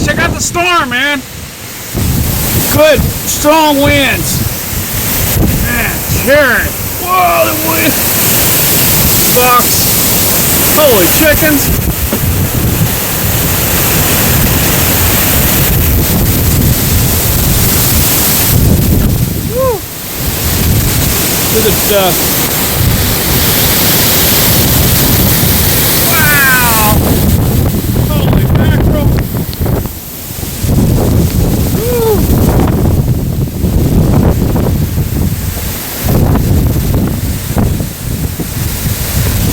guys, check out the storm, man. Good, strong winds. Man, Jared. Whoa, the wind. Sucks. Holy chickens. Woo. Look at